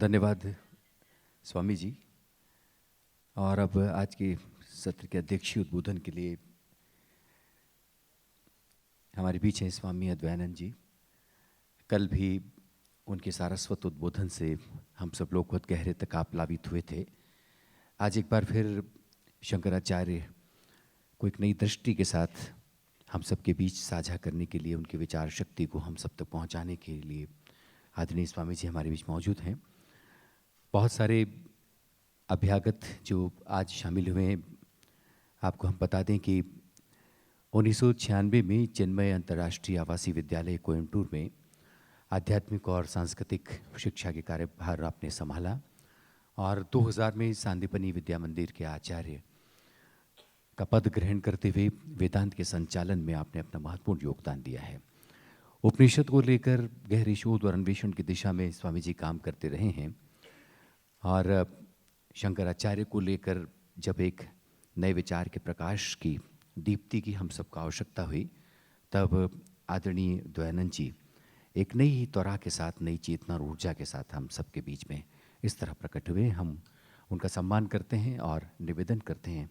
धन्यवाद स्वामी जी। और अब आज के सत्र के अध्यक्षीय उद्बोधन के लिए हमारे बीच हैं स्वामी अद्वैयानंद जी। कल भी उनके सारस्वत उद्बोधन से हम सब लोग बहुत गहरे तक आप्लावित हुए थे। आज एक बार फिर शंकराचार्य को एक नई दृष्टि के साथ हम सबके बीच साझा करने के लिए, उनकी विचार शक्ति को हम सब तक पहुंचाने के लिए आदरणीय स्वामी जी हमारे बीच मौजूद हैं। बहुत सारे अभ्यागत जो आज शामिल हुए हैं, आपको हम बता दें कि 1996 में चिन्मय अंतर्राष्ट्रीय आवासीय विद्यालय कोयम्बटूर में आध्यात्मिक और सांस्कृतिक शिक्षा के कार्यभार आपने संभाला और 2000 में सांदीपनी विद्या मंदिर के आचार्य का पद ग्रहण करते हुए वेदांत के संचालन में आपने अपना महत्वपूर्ण योगदान दिया है। उपनिषद को लेकर गहरे शोध और अन्वेषण की दिशा में स्वामी जी काम करते रहे हैं और शंकराचार्य को लेकर जब एक नए विचार के प्रकाश की दीप्ति की हम सबको आवश्यकता हुई, तब आदरणीय दयानंद जी एक नई ही त्वरा के साथ, नई चेतना और ऊर्जा के साथ हम सबके बीच में इस तरह प्रकट हुए। हम उनका सम्मान करते हैं और निवेदन करते हैं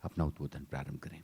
अपना उद्बोधन प्रारंभ करें।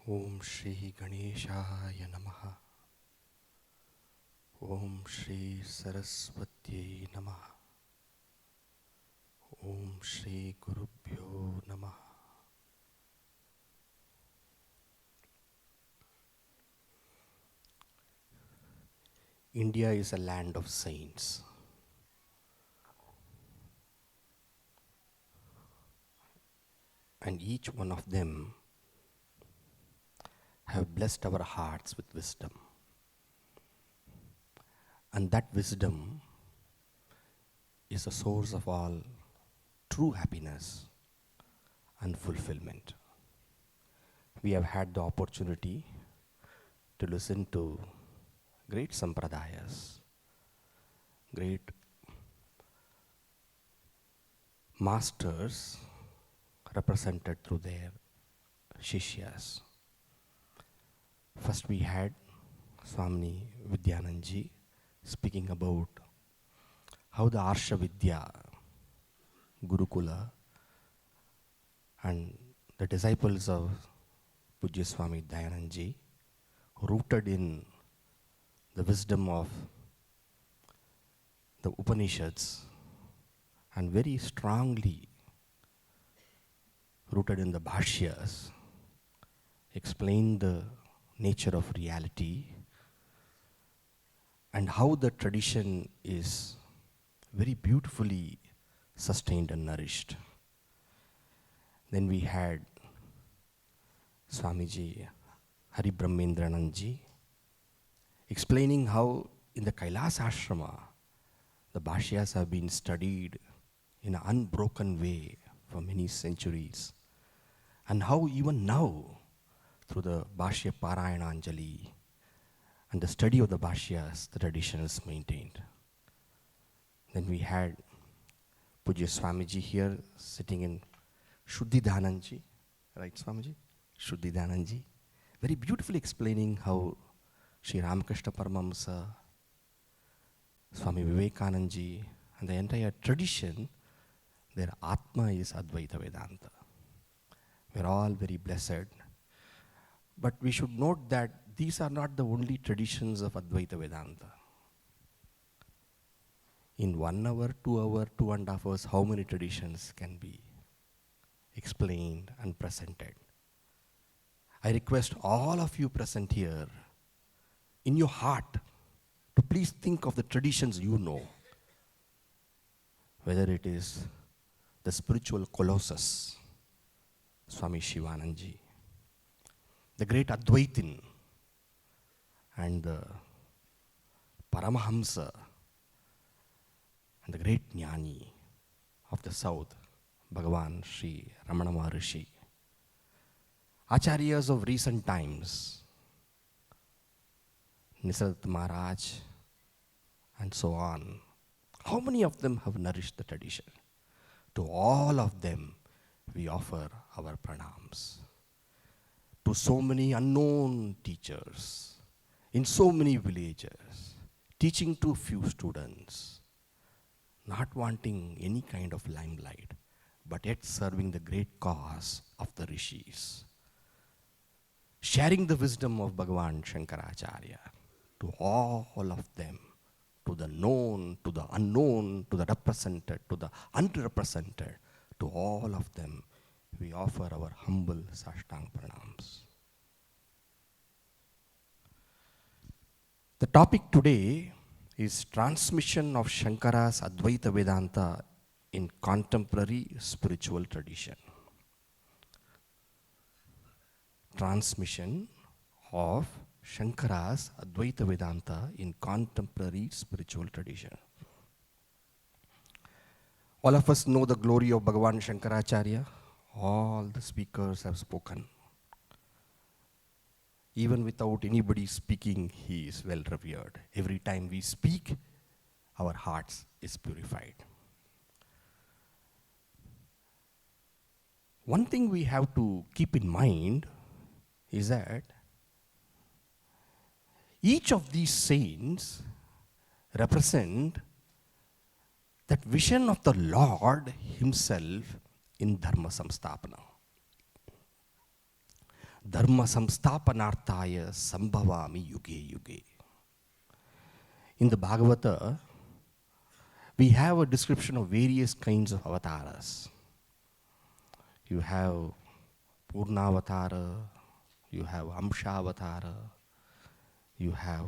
ओम श्री गणेशाय नमः। ओम श्री सरस्वत्यै नमः। ओम श्री गुरुभ्यो नमः। India is a land of saints. And each one of them have blessed our hearts with wisdom. And that wisdom is a source of all true happiness and fulfillment. We have had the opportunity to listen to great sampradayas, great masters represented through their shishyas. First we had Swami Vidyanandji speaking about how the Arsha Vidya, Gurukula, and the disciples of Pujya Swami Dayanandji, rooted in the wisdom of the Upanishads and very strongly rooted in the Bhashyas, explain the nature of reality and how the tradition is very beautifully sustained and nourished. Then we had Swamiji Hari Brahmendranandji explaining how in the Kailas Ashrama the Bhashyas have been studied in an unbroken way for many centuries, and how even now through the Bhashya Parayana Anjali and the study of the Bhashyas, the tradition is maintained. Then we had Pujya Swamiji here sitting in Shuddhidhananji, right Swamiji? Shuddhidhananji, very beautifully explaining how Sri Ramakrishna Paramahamsa, Swami Vivekanandji, and the entire tradition, their Atma is Advaita Vedanta. We're all very blessed. But we should note that these are not the only traditions of Advaita Vedanta. In 1 hour, 2 hour, 2.5 hours, how many traditions can be explained and presented? I request all of you present here, in your heart, to please think of the traditions you know. Whether it is the spiritual colossus, Swami Shivananji, the great Advaitin and the Paramahamsa and the great Jnani of the South, Bhagavan Sri Ramana Maharishi, Acharyas of recent times, Nisarg Maharaj, and so on. How many of them have nourished the tradition? To all of them, we offer our pranams. To so many unknown teachers, in so many villages, teaching to few students, not wanting any kind of limelight, but yet serving the great cause of the rishis. Sharing the wisdom of Bhagavan Shankara Acharya to all of them, to the known, to the unknown, to the represented, to the unrepresented, to all of them, we offer our humble Sashtang Pranams. The topic today is transmission of Shankara's Advaita Vedanta in contemporary spiritual tradition. Transmission of Shankara's Advaita Vedanta in contemporary spiritual tradition. All of us know the glory of Bhagavan Shankaracharya. All the speakers have spoken. Even without anybody speaking, he is well revered. Every time we speak, our hearts is purified. One thing we have to keep in mind is that each of these saints represent that vision of the Lord himself in Dharma Samstapana. Dharma Samstapanarthaya Sambhavami Yuge Yuge. In the Bhagavata, we have a description of various kinds of avatars. You have Purnavatara, you have Amshavatara, you have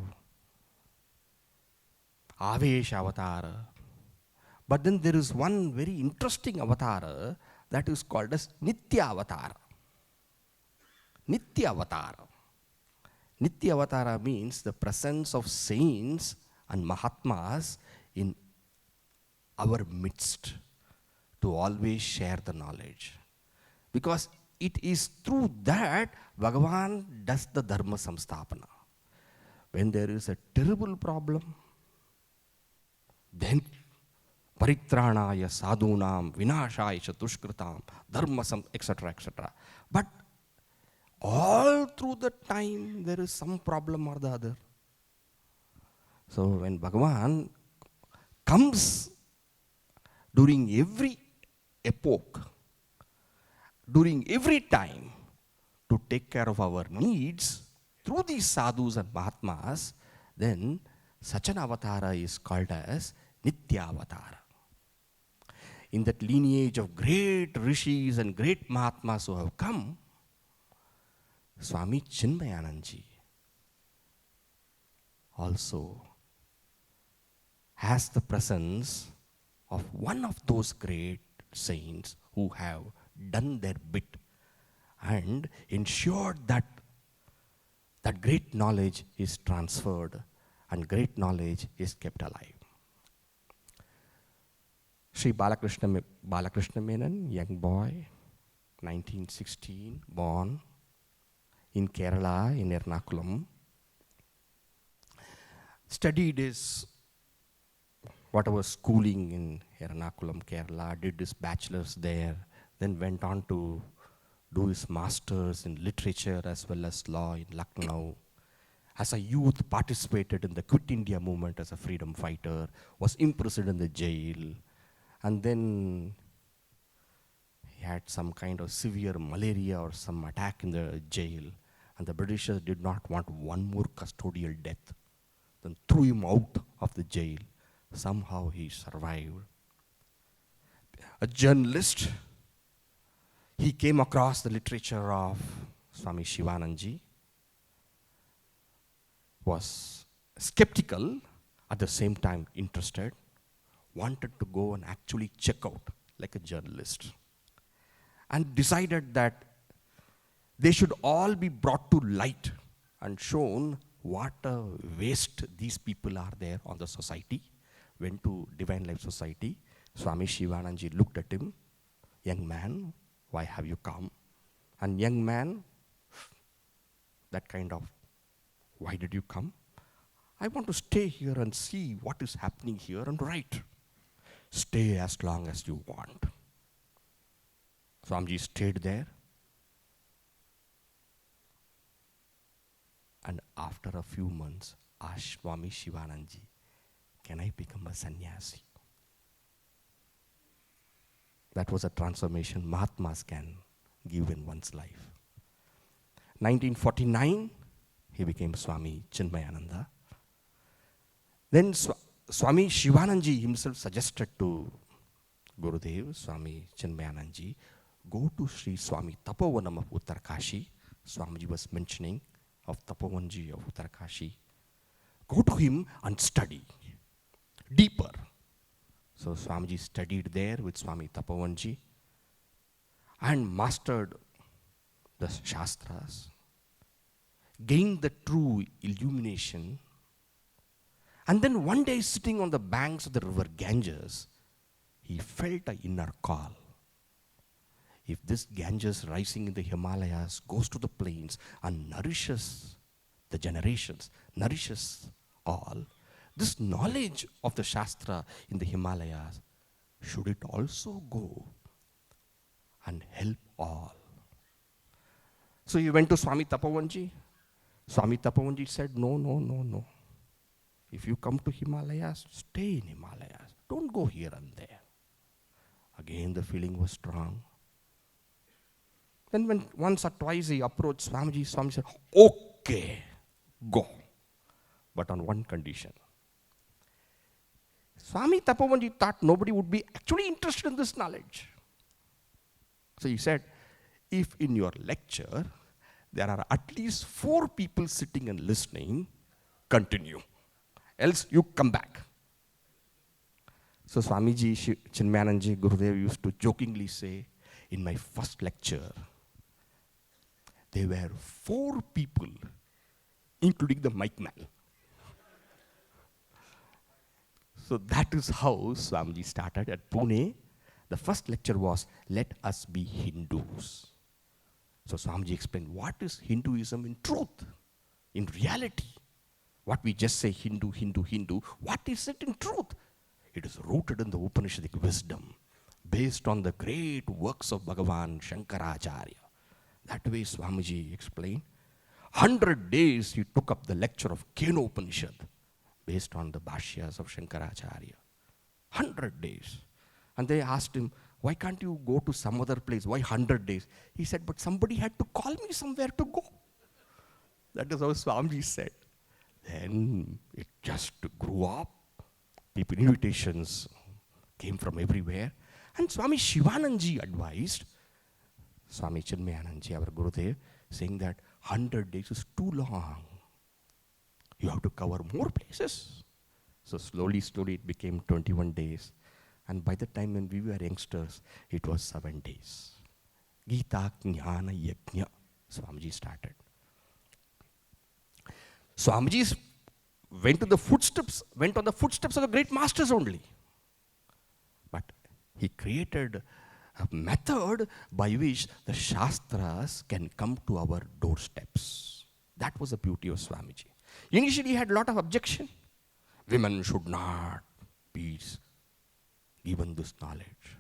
Aveshavatara. But then there is one very interesting avatara that is called as Nitya Avatara. Nitya Avatara. Nitya Avatara means the presence of saints and Mahatmas in our midst to always share the knowledge. Because it is through that Bhagavan does the Dharma Samstapana. When there is a terrible problem, then Paritranaya sadhunam vinashaya chatushkritam dharma etc. etc. But all through the time there is some problem or the other. So when Bhagavan comes during every epoch, during every time to take care of our needs through these sadhus and mahatmas, then such an avatara is called as Nitya Avatara. In that lineage of great rishis and great mahatmas who have come, Swami Chinmayananji also has the presence of one of those great saints who have done their bit and ensured that that great knowledge is transferred and great knowledge is kept alive. Sri Balakrishna Menon, young boy, 1916, born in Kerala, in Ernakulam, studied his whatever schooling in Ernakulam, Kerala, did his bachelor's there, then went on to do his master's in literature as well as law in Lucknow. As a youth, participated in the Quit India movement as a freedom fighter, was imprisoned in the jail, and then he had some kind of severe malaria or some attack in the jail, and the Britishers did not want one more custodial death, then threw him out of the jail. Somehow he survived. A journalist, he came across the literature of Swami Shivananji, was skeptical, at the same time interested, wanted to go and actually check out like a journalist, and decided that they should all be brought to light and shown what a waste these people are there on the society. Went to Divine Life Society. Swami Shivananji looked at him. Young man, why have you come? And young man, that kind of, why did you come? I want to stay here and see what is happening here and write. Stay as long as you want. Swamiji stayed there. And after a few months, asked Swami Shivananji, can I become a sannyasi? That was a transformation Mahatmas can give in one's life. 1949, he became Swami Chinmayananda. Then Swami Shivananji himself suggested to Gurudev, Swami Chinmayananji, go to Sri Swami Tapovanam of Uttarkashi. Swamiji was mentioning of Tapovanji of Uttarkashi. Go to him and study deeper. So Swamiji studied there with Swami Tapovanji and mastered the Shastras, gained the true illumination. And then one day, sitting on the banks of the river Ganges, he felt an inner call. If this Ganges rising in the Himalayas goes to the plains and nourishes the generations, nourishes all, this knowledge of the Shastra in the Himalayas, should it also go and help all? So he went to Swami Tapovanji. Swami Tapovanji said, no, no, no, no. If you come to Himalayas, stay in Himalayas. Don't go here and there. Again, the feeling was strong. Then when once or twice he approached Swamiji, Swamiji said, okay, go. But on one condition. Swami Tapovanji thought nobody would be actually interested in this knowledge. So he said, if in your lecture there are at least 4 people sitting and listening, continue. Else you come back. So Swamiji Chinmayananji Gurudev used to jokingly say, in my first lecture, there were 4 people, including the mic man. So that is how Swamiji started at Pune. The first lecture was, let us be Hindus. So Swamiji explained, what is Hinduism in truth, in reality? What we just say Hindu, Hindu, Hindu, what is it in truth? It is rooted in the Upanishadic wisdom, based on the great works of Bhagavan Shankara Acharya. That way Swamiji explained. 100 days he took up the lecture of Keno Upanishad, based on the Bhashyas of Shankara Acharya. 100 days. And they asked him, why can't you go to some other place? Why 100 days? He said, but somebody had to call me somewhere to go. That is how Swamiji said. Then it just grew up. People, invitations came from everywhere. And Swami Shivananji advised Swami Chinmayananji, our Gurudev, saying that 100 days is too long. You have to cover more places. So slowly, slowly it became 21 days. And by the time when we were youngsters, it was 7 days. Gita Jnana Yajna, Swamiji started. Swamiji went on the footsteps of the great masters only. But he created a method by which the Shastras can come to our doorsteps. That was the beauty of Swamiji. Initially he had a lot of objection. Women should not be given this knowledge.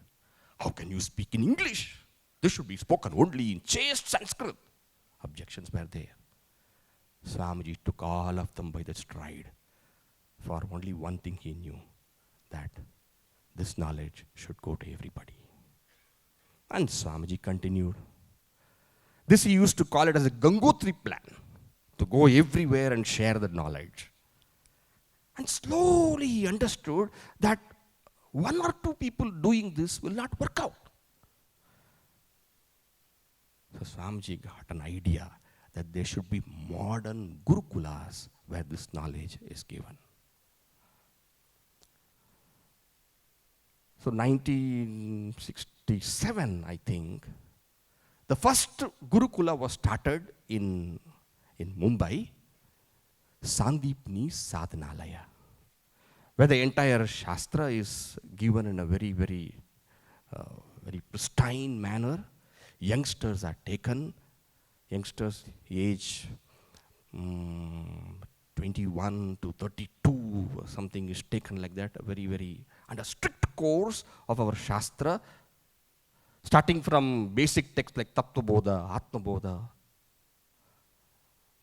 How can you speak in English? This should be spoken only in chaste Sanskrit. Objections were there. Swamiji took all of them by the stride. For only one thing he knew, that this knowledge should go to everybody. And Swamiji continued. This he used to call it as a Gangotri plan, to go everywhere and share the knowledge. And slowly he understood that 1 or 2 people doing this will not work out. So Swamiji got an idea that there should be modern Gurukulas where this knowledge is given. So 1967, I think, The first Gurukula was started in Mumbai, Sandipni Sadhanalaya, where the entire Shastra is given in a very, very, very pristine manner. Youngsters are taken, youngsters age 21 to 32 or something is taken like that, a very, very, and a strict course of our Shastra, starting from basic texts like Tattva Bodha, Atma Bodha,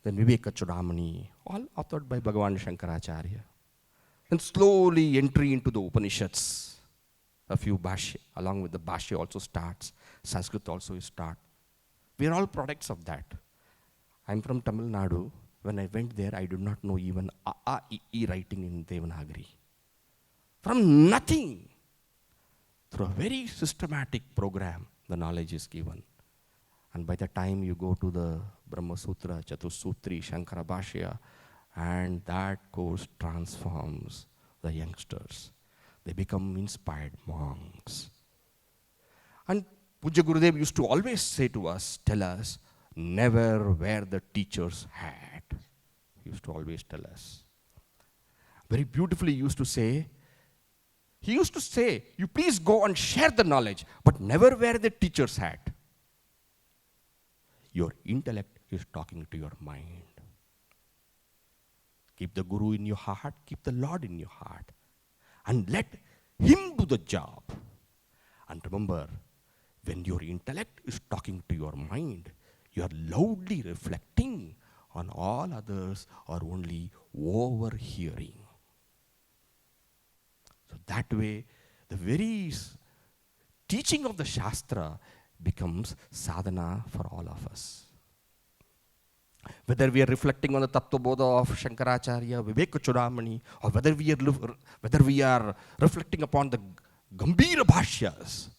then Viveka Chudamani, all authored by Bhagavan Shankaracharya. Then slowly entry into the Upanishads. A few Bhashya, along with the Bhashya also starts. Sanskrit also is start. We are all products of that. I'm from Tamil Nadu. When I went there, I did not know even A, I, E writing in Devanagari. From nothing, through a very systematic program, the knowledge is given. And by the time you go to the Brahma Sutra, Chatussutri, Shankara Bhashya, and that course transforms the youngsters. They become inspired monks. And Pujya Gurudev used to always say to us, tell us, never wear the teacher's hat. He used to always tell us. Very beautifully he used to say, you please go and share the knowledge, but never wear the teacher's hat. Your intellect is talking to your mind. Keep the Guru in your heart, keep the Lord in your heart, and let Him do the job. And remember, when your intellect is talking to your mind, you are loudly reflecting on all others or only overhearing. So that way, the very teaching of the Shastra becomes sadhana for all of us. Whether we are reflecting on the Tattva Bodha of Shankaracharya, Viveka Chudamani, or whether we are reflecting upon the Gambhira Bhashyas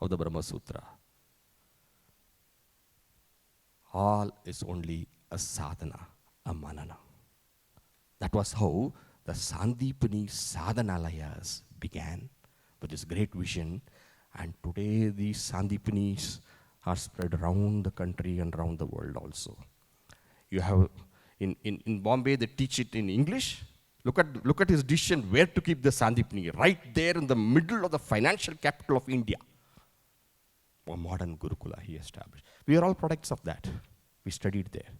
of the Brahma Sutra, all is only a sadhana, a manana. That was how the Sandipani Sadhanalayas began with this great vision, and today these Sandipanis are spread around the country and around the world also. You have, in Bombay, they teach it in English. Look at his decision where to keep the Sandipani, right there in the middle of the financial capital of India. A modern Gurukula he established. We are all products of that. We studied there.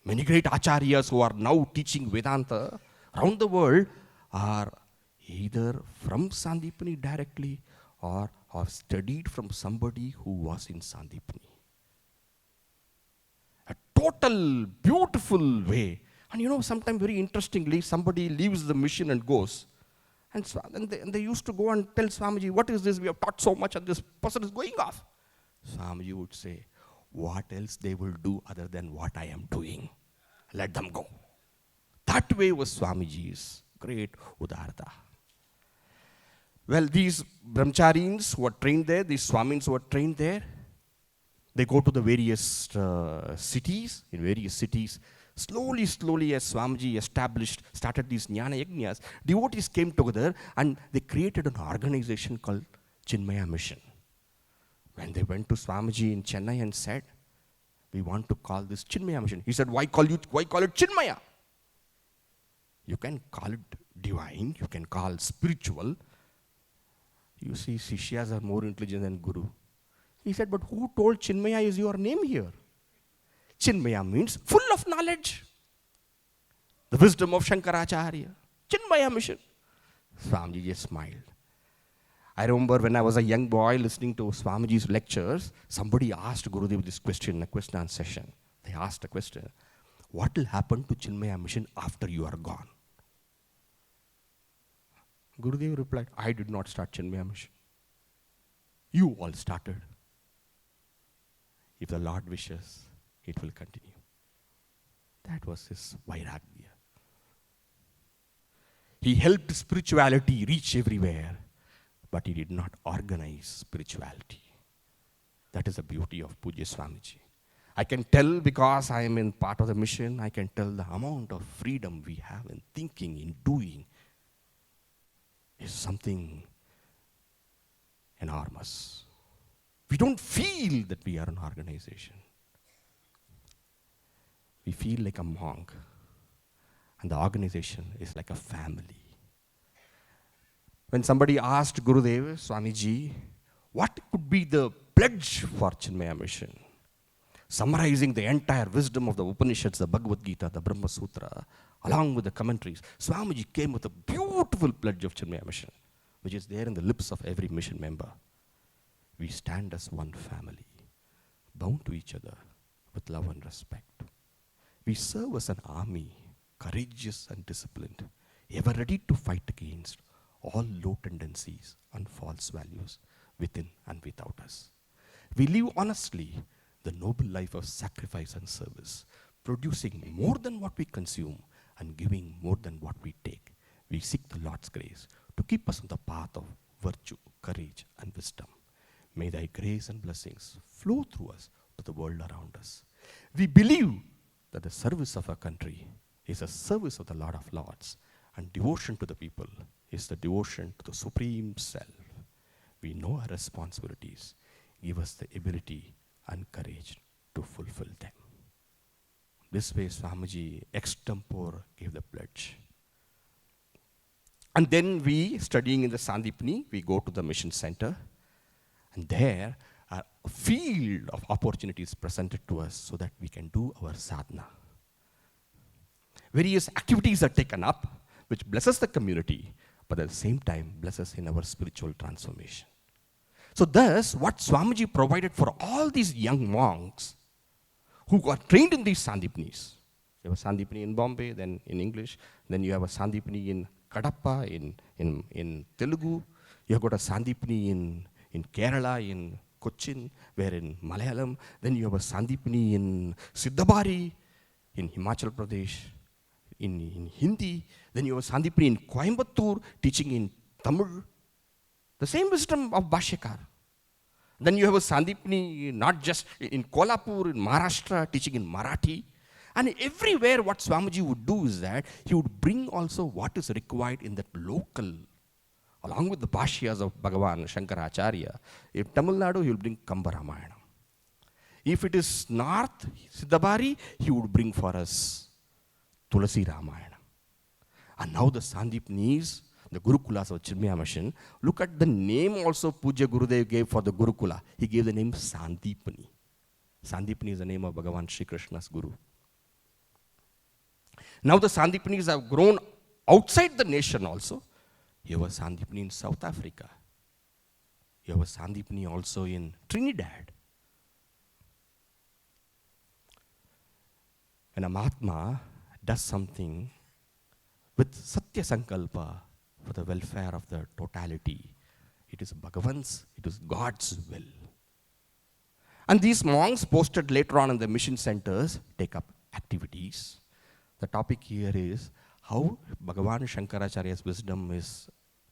Many great Acharyas who are now teaching Vedanta around the world are either from Sandipani directly or have studied from somebody who was in Sandipani. A total beautiful way. And sometimes very interestingly, somebody leaves the mission and goes. And they used to go and tell Swamiji, what is this? We have taught so much and this person is going off. Swamiji would say, what else they will do other than what I am doing? Let them go. That way was Swamiji's great Udarta. Well, these brahmacharis who are trained there, these Swamins who are trained there, they go to the various cities, in various cities. Slowly, as Swamiji started these Jnana Yajnas, devotees came together and they created an organization called Chinmaya Mission. When they went to Swamiji in Chennai and said, we want to call this Chinmaya Mission. He said, why call it Chinmaya? You can call it divine, you can call spiritual. You see, Sishyas are more intelligent than Guru. He said, but who told Chinmaya is your name here? Chinmaya means full of knowledge. The wisdom of Shankaracharya. Chinmaya Mission. Swamiji just smiled. I remember when I was a young boy listening to Swamiji's lectures, somebody asked Gurudev this question in a question and session. They asked a question, what will happen to Chinmaya Mission after you are gone? Gurudev replied, I did not start Chinmaya Mission. You all started. If the Lord wishes, it will continue. That was his vairagya. He helped spirituality reach everywhere, but he did not organize spirituality. That is the beauty of Pujya Swamiji. I can tell because I am in part of the mission, I can tell the amount of freedom we have in thinking, in doing, is something enormous. We don't feel that we are an organization. We feel like a monk, and the organization is like a family. When somebody asked Gurudev, Swamiji, what could be the pledge for Chinmaya mission? Summarizing the entire wisdom of the Upanishads, the Bhagavad Gita, the Brahma Sutra, along with the commentaries, Swamiji came with a beautiful pledge of Chinmaya mission, which is there in the lips of every mission member. We stand as one family, bound to each other with love and respect. We serve as an army, courageous and disciplined, ever ready to fight against all low tendencies and false values within and without us. We live honestly the noble life of sacrifice and service, producing more than what we consume and giving more than what we take. We seek the Lord's grace to keep us on the path of virtue, courage, and wisdom. May thy grace and blessings flow through us to the world around us. We believe that the service of our country is a service of the Lord of Lords, and devotion to the people is the devotion to the Supreme Self. We know our responsibilities. Give us the ability and courage to fulfill them. This way, Swamiji extempore gave the pledge. And then we, studying in the Sandipani, we go to the mission center, and there are a field of opportunities presented to us so that we can do our sadhana. Various activities are taken up, which blesses the community, but at the same time blesses in our spiritual transformation. So thus, what Swamiji provided for all these young monks who are trained in these Sandipanis. You have a Sandipani in Bombay, then in English, then you have a Sandipani in Kadapa, in Telugu, you have got a Sandipani in Kerala, in Cochin, where in Malayalam, then you have a Sandipani in Siddhabari, in Himachal Pradesh, in Hindi, then you have a Sandipani in Coimbatore, teaching in Tamil. The same wisdom of Bhashyakar. Then you have a Sandipani not just in Kolhapur, in Maharashtra, teaching in Marathi. And everywhere what Swamiji would do is that he would bring also what is required in that local, along with the Bhashyas of Bhagavan, Shankara, Acharya. If Tamil Nadu, he will bring Kamba Ramayana. If it is North, Siddhabari, he would bring for us Tulasi Ramayana. And now the Sandipanis, the Gurukulas of Chinmaya mission, look at the name also Puja Gurudev gave for the Gurukula. He gave the name Sandipani. Sandipani is the name of Bhagavan Sri Krishna's Guru. Now the Sandipanis have grown outside the nation also. You have a Sandipani in South Africa. You have a Sandipani also in Trinidad. When a Mahatma does something with Satya Sankalpa for the welfare of the totality, it is Bhagavan's, it is God's will. And these monks posted later on in the mission centers take up activities. The topic here is how Bhagavan Shankaracharya's wisdom is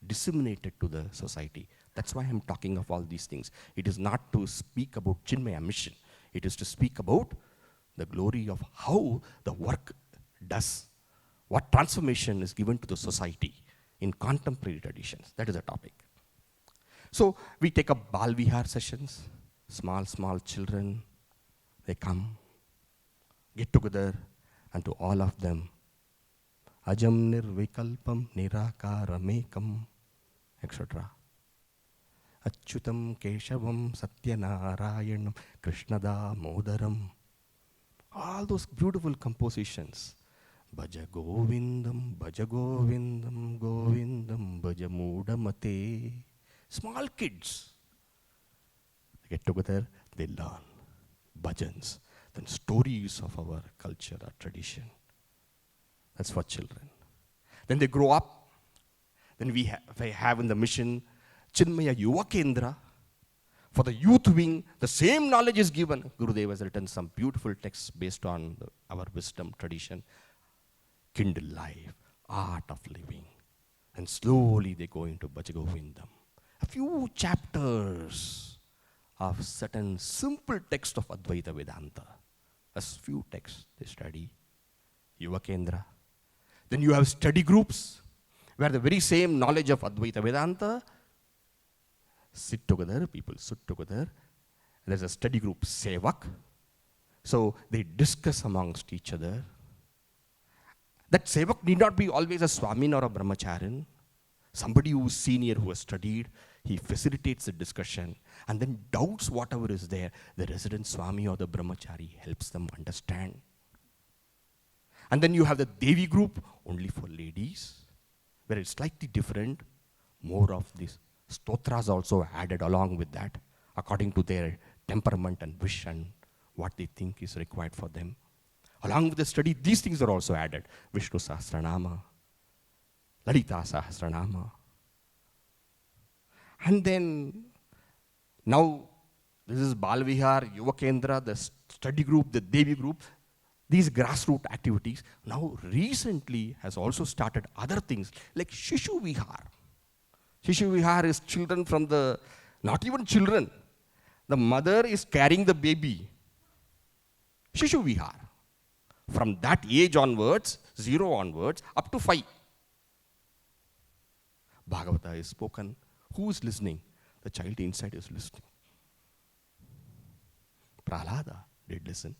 disseminated to the society. That's why I'm talking of all these things. It is not to speak about Chinmaya mission. It is to speak about the glory of how the work does, what transformation is given to the society in contemporary traditions. That is the topic. So we take up Bal Vihar sessions, small children, they come, get together, and to all of them, Ajam Nirvikalpam Nirakaramekam, etc. Achyutam Keshavam Satyanarayanam Krishnada Modaram. All those beautiful compositions. Bhaja Govindam, Govindam, Bhaja Mudamate. Small kids. They get together, they learn bhajans, then stories of our culture, our tradition. That's for children. Then they grow up. Then we have in the mission Chinmaya Yuva Kendra. For the youth wing, the same knowledge is given. Gurudev has written some beautiful texts based on our wisdom tradition. Kindle life, art of living. And slowly they go into Bhaja Govindam. A few chapters of certain simple text of Advaita Vedanta. A few texts they study. Yuva Kendra. Then you have study groups where the very same knowledge of Advaita Vedanta sit together, people sit together There's a study group, Sevak. So they discuss amongst each other. That Sevak need not be always a Swamin or a Brahmacharin. Somebody who's senior, who has studied, he facilitates the discussion and then doubts whatever is there. The resident Swami or the Brahmachari helps them understand. And then you have the Devi group, only for ladies, where it's slightly different. More of these stotras also added along with that, according to their temperament and wish and what they think is required for them. Along with the study, these things are also added. Vishnu Sahasranama, Lalita Sahasranama. And then, now, this is Balvihar, Yuva Kendra, the study group, the Devi group, these grassroots activities. Now, recently has also started other things like Shishu Vihar. Shishu Vihar is children from the, not even children, the mother is carrying the baby. Shishu Vihar. From that age onwards, 0 onwards, up to 5. Bhagavata is spoken. Who is listening? The child inside is listening. Prahlada did listen.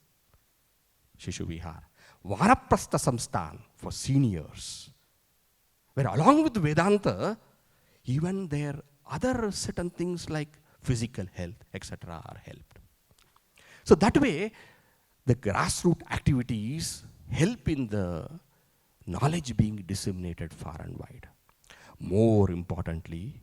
Shishu Vihar. Vanaprastha Samsthan for seniors. Where along with Vedanta, even their other certain things like physical health, etc. are helped. So that way, the grassroots activities help in the knowledge being disseminated far and wide. More importantly,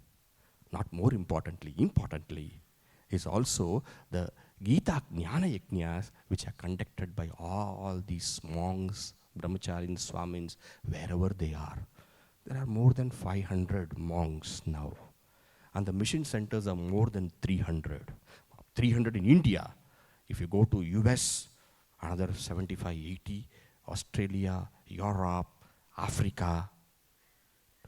not more importantly, importantly, is also the Gita Jnana Yajnas, which are conducted by all these monks, brahmacharis, swamins, wherever they are. There are more than 500 monks now. And the mission centers are more than 300. 300 in India. If you go to US, another 75, 80, Australia, Europe, Africa,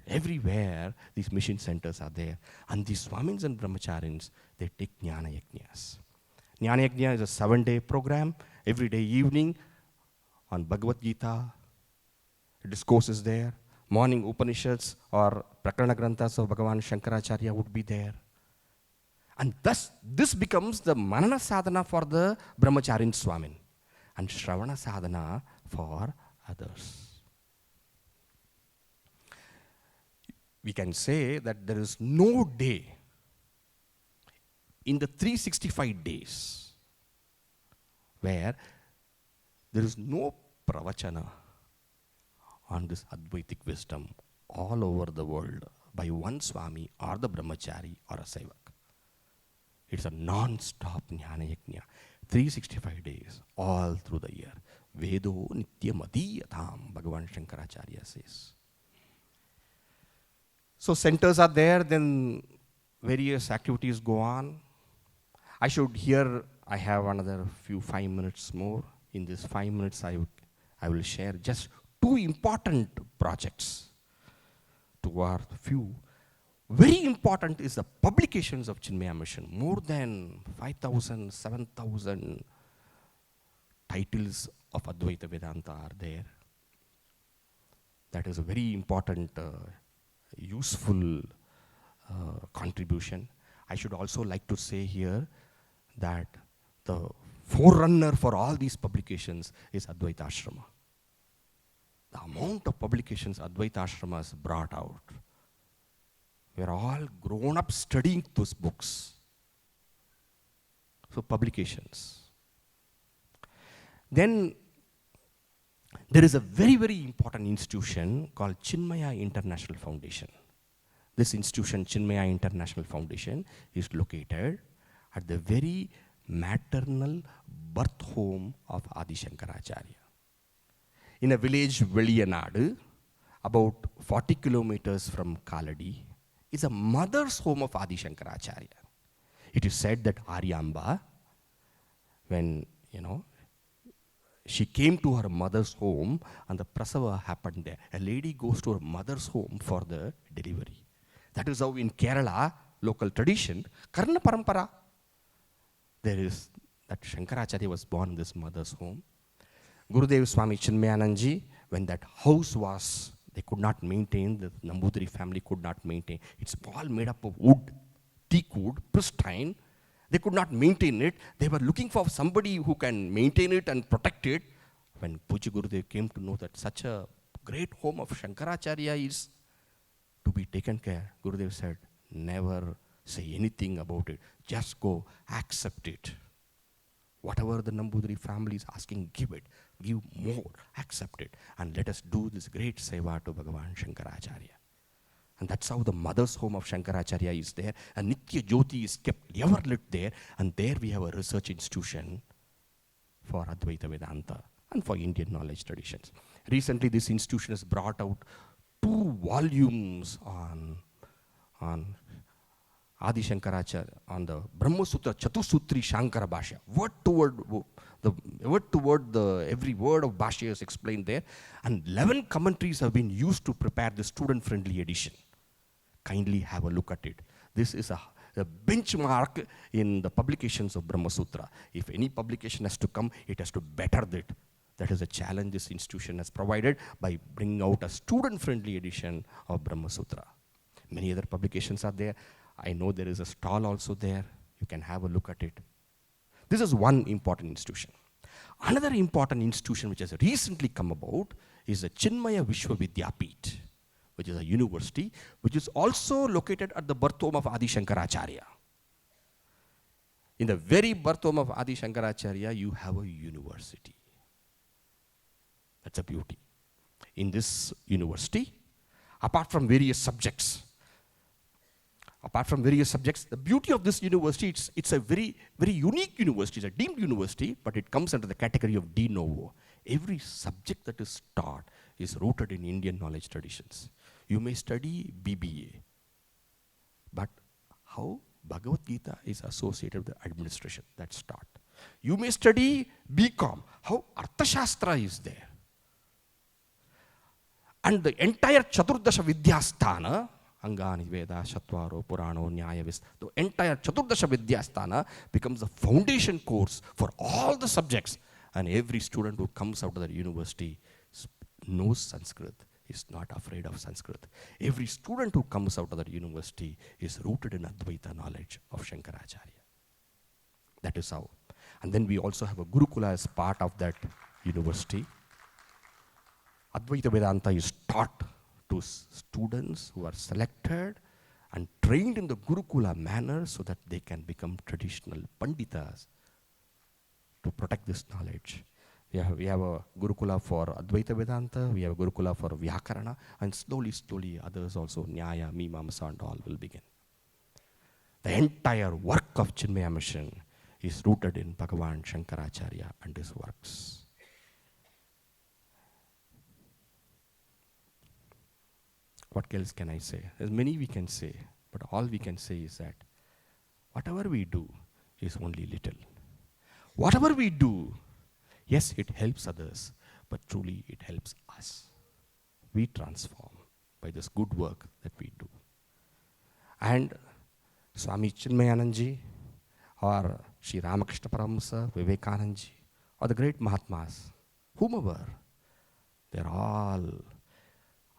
everywhere these mission centers are there. And these Swamins and Brahmacharins, they take Jnana Yajnas. Jnana Yajna is a 7-day program, every day evening on Bhagavad Gita. Discourse is there. Morning Upanishads or Prakarana Granthas of Bhagavan Shankaracharya would be there. And thus, this becomes the Manana Sadhana for the Brahmacharin Swamin and Shravana Sadhana for others. We can say that there is no day in the 365 days where there is no pravachana on this Advaitic wisdom all over the world by one Swami or the Brahmachari or a Sevak. It's a non-stop Jnana Yajna, 365 days, all through the year. Vedo Nityam Adiyatam, Bhagavan Shankaracharya says. So centers are there, then various activities go on. I have another 5 minutes more. In this 5 minutes, I will share just 2 important projects. 2 or few. Very important is the publications of Chinmaya Mission. More than 5,000, 7,000 titles of Advaita Vedanta are there. That is a very important, useful contribution. I should also like to say here that the forerunner for all these publications is Advaita Ashrama. The amount of publications Advaita Ashrama has brought out. We are all grown up studying those books. So publications. Then there is a very, very important institution called Chinmaya International Foundation. This institution, Chinmaya International Foundation, is located at the very maternal birth home of Adi Shankaracharya. In a village, Veliyanadu, about 40 kilometers from Kaladi, is a mother's home of Adi Shankaracharya. It is said that Aryamba, when, she came to her mother's home and the prasava happened there. A lady goes to her mother's home for the delivery. That is how in Kerala, local tradition, Karna Parampara, there is that Shankaracharya was born in this mother's home. Gurudev Swami Chinmayananji, when that house was, they could not maintain, the Nambudiri family could not maintain. It's all made up of wood, teak wood, pristine. They could not maintain it. They were looking for somebody who can maintain it and protect it. When Puja Gurudev came to know that such a great home of Shankaracharya is to be taken care, Gurudev said, never say anything about it. Just go, accept it. Whatever the Nambudiri family is asking, give it. Give more, accept it. And let us do this great seva to Bhagavan Shankaracharya. And that's how the mother's home of Shankaracharya is there. And Nitya Jyoti is kept ever lit there. And there we have a research institution for Advaita Vedanta and for Indian knowledge traditions. Recently, this institution has brought out 2 volumes on Adi Shankaracharya, on the Brahma Sutra, Chatusutri Shankara Bhashya. Word toward every word of Bhashya is explained there. And 11 commentaries have been used to prepare the student-friendly edition. Kindly have a look at it. This is a benchmark in the publications of Brahma Sutra. If any publication has to come, it has to better that. That is a challenge this institution has provided by bringing out a student-friendly edition of Brahma Sutra. Many other publications are there. I know there is a stall also there. You can have a look at it. This is one important institution. Another important institution which has recently come about is the Chinmaya Vishwavidyalaya, which is a university, which is also located at the birth home of Adi Shankaracharya. In the very birth home of Adi Shankaracharya, you have a university. That's a beauty. In this university, apart from various subjects, the beauty of this university, it's a very, very unique university. It's a deemed university, but it comes under the category of de novo. Every subject that is taught is rooted in Indian knowledge traditions. You may study BBA, but how Bhagavad Gita is associated with the administration, that's taught. You may study BCom, how Arthashastra is there. And the entire Chaturdasha Vidyasthana, Angani Veda, Shatvaro, Purano, Nyaya, the entire Chaturdasha Vidyasthana becomes the foundation course for all the subjects. And every student who comes out of the university knows Sanskrit, is not afraid of Sanskrit. Every student who comes out of the university is rooted in Advaita knowledge of Shankaracharya. That is how. And then we also have a Gurukula as part of that university. Advaita Vedanta is taught to students who are selected and trained in the Gurukula manner so that they can become traditional Panditas to protect this knowledge. We have a Gurukula for Advaita Vedanta, we have a Gurukula for Vyakarana, and slowly others also, Nyaya, Mimamsa and all will begin. The entire work of Chinmaya Mission is rooted in Bhagavan Shankaracharya and his works. What else can I say? There's many we can say, but all we can say is that whatever we do is only little. Whatever we do, yes, it helps others, but truly it helps us. We transform by this good work that we do. And Swami Chinmayananda or Sri Ramakrishna Paramahamsa, Vivekananda or the great Mahatmas, whomever, they're all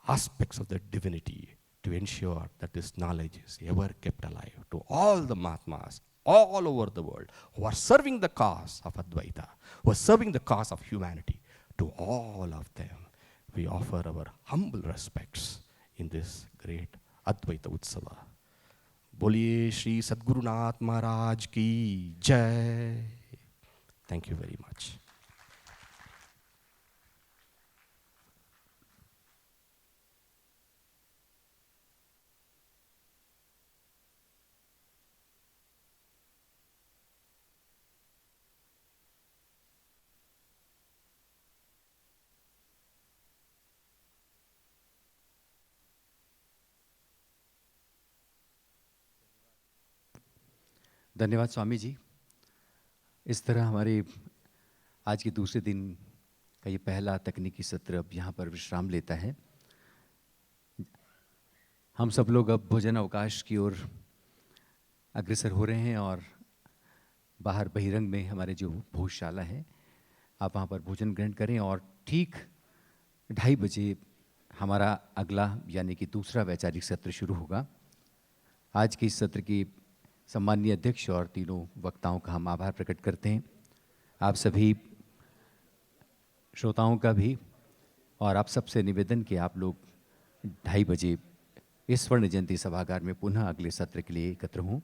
aspects of the divinity to ensure that this knowledge is ever kept alive. To all the Mahatmas all over the world who are serving the cause of Advaita, who are serving the cause of humanity, to all of them we offer our humble respects in this great Advaita Utsav. Boliye Shri Sadgurunath Maharaj Ki Jai. Thank you very much. धन्यवाद स्वामी जी। इस तरह हमारे आज के दूसरे दिन का ये पहला तकनीकी सत्र अब यहाँ पर विश्राम लेता है। हम सब लोग अब भोजन अवकाश की ओर अग्रसर हो रहे हैं और बाहर बहिरंग में हमारे जो भोजशाला है, आप वहाँ पर भोजन ग्रहण करें और ठीक 2:30 बजे हमारा अगला यानी कि दूसरा वैचारिक सत्र शुरू होगा। आज के इस सत्र की सम्माननीय अध्यक्ष और तीनों वक्ताओं का हम आभार प्रकट करते हैं। आप सभी श्रोताओं का भी, और आप सबसे निवेदन कि आप लोग 2:30 बजे इस स्वर्ण जयंती सभागार में पुनः अगले सत्र के लिए एकत्र हों।